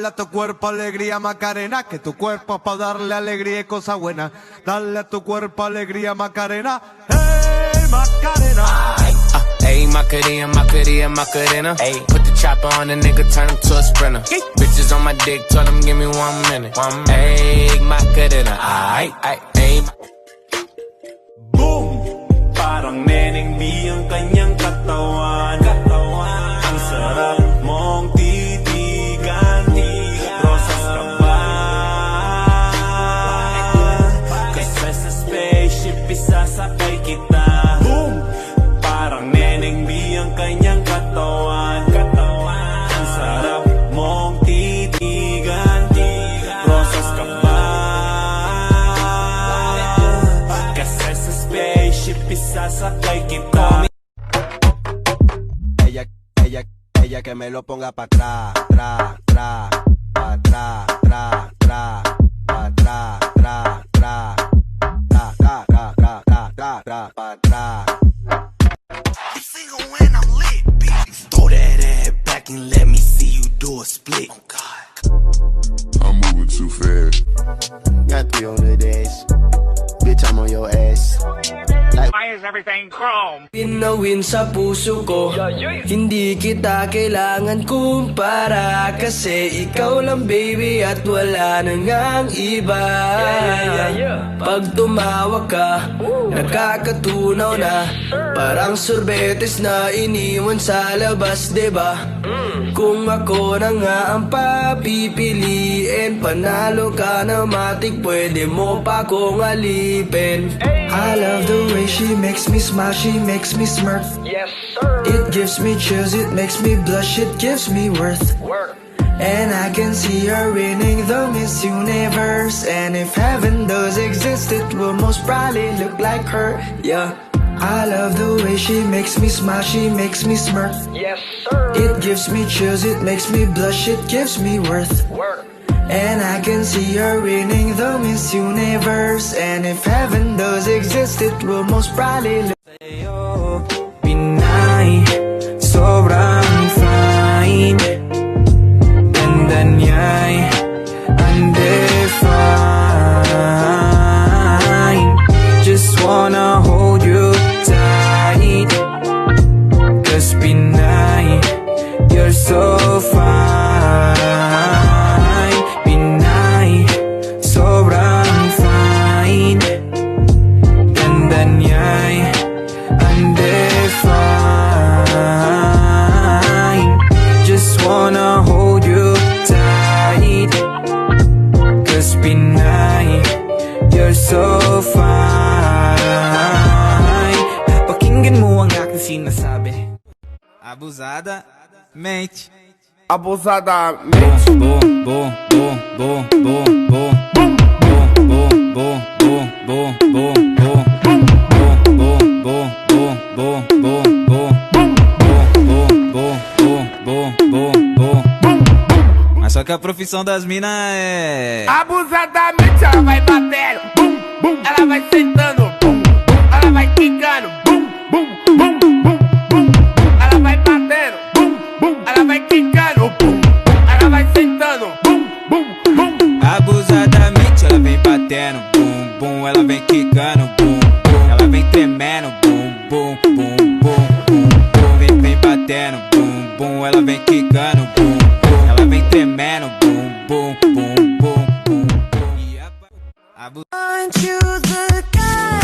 a tu cuerpo alegría, Macarena, que tu cuerpo es para darle alegría y cosas buenas. Dale a tu cuerpo alegría, Macarena. ¡Hey, Macarena! Ayy, Macarena, Macarena, Macarena. Ayy, put the chopper on the nigga, turn him to a sprinter. Bitches on my dick, tell them give me 1 minute. Ayy, Macarena, ayy, ayy. Boom! Parang Neneng B ang kanyang katawan. Ang sarap mong titigan. Rosas ka ba? Kasi sa spaceship isasakay kita. Boom! Parang Neneng B ang kanyang katawan. Ang sarap mong titigan. Rosas ka ba? Kasi sa spaceship isasakay kita. Ella que me lo ponga pa' atrás, tra, tra, pa' atrás, tra, tra, pa' atrás, tra, tra, tra, tra, tra, tra, tra, tra, tra, pa' atrás. You single when I'm lit, bitch. Throw that ass back and let me see you do a split. Oh God, I'm moving too fast. Got 3 on the dash, bitch, I'm on your ass. Why is everything chrome? Pinawin sa puso ko, hindi kita kailangan kumpara. Kasi ikaw lang baby at wala na ngang iba. Pag tumawa ka, nakakatunaw na. Parang sorbetes na iniwan sa labas, diba? Kung ako na nga ang papipiliin, panalo ka na matik, pwede mo pa kong alipin. I love the way she makes me smile, she makes me smirk. Yes, sir. It gives me chills, it makes me blush, it gives me worth. And I can see her winning the Miss Universe. And if heaven does exist, it will most probably look like her, yeah. I love the way she makes me smile, she makes me smirk. Yes, sir. It gives me chills, it makes me blush, it gives me worth. And I can see her winning the Miss Universe. And if heaven does exist, it will most probably look Sa'yo, Pinay, sobrang fine. Ganda niya'y undefined. Just wanna hold you tight. Cause Pinay, you're so fine. Pinay, sobrang fine. Ganda niya'y undefined. Just wanna hold you tight. Cause Pinay, you're so fine. Pakinggan mo ang aking sinasabi. Abusada, mente. Abusadamente. Boom, boom, boom, boom, boom, boom, boom, boom, boom, boom, boom, boom, boom, mas só que a profissão das minas é Abusadamente ela vai batendo, bum, bum. Ela vai sentando, bum, bum. Ela vai quicando, bum, bum, bum, bum, bum. Ela vai batendo, bum, bum. Ela vai quicando, bum, bum. Ela vai sentando, bum, bum, bum. abusadamente ela vem batendo, bum, bum. Ela vem quicando, bum, bum. Ela vem tremendo, bum, bum, bum, bum, bum, bum. Vem batendo, bum, bum. Ela vem quicando, bum, bum. Ela vem tremendo, bum, bum, bum, bum, bum, bum. Aren't you the guy?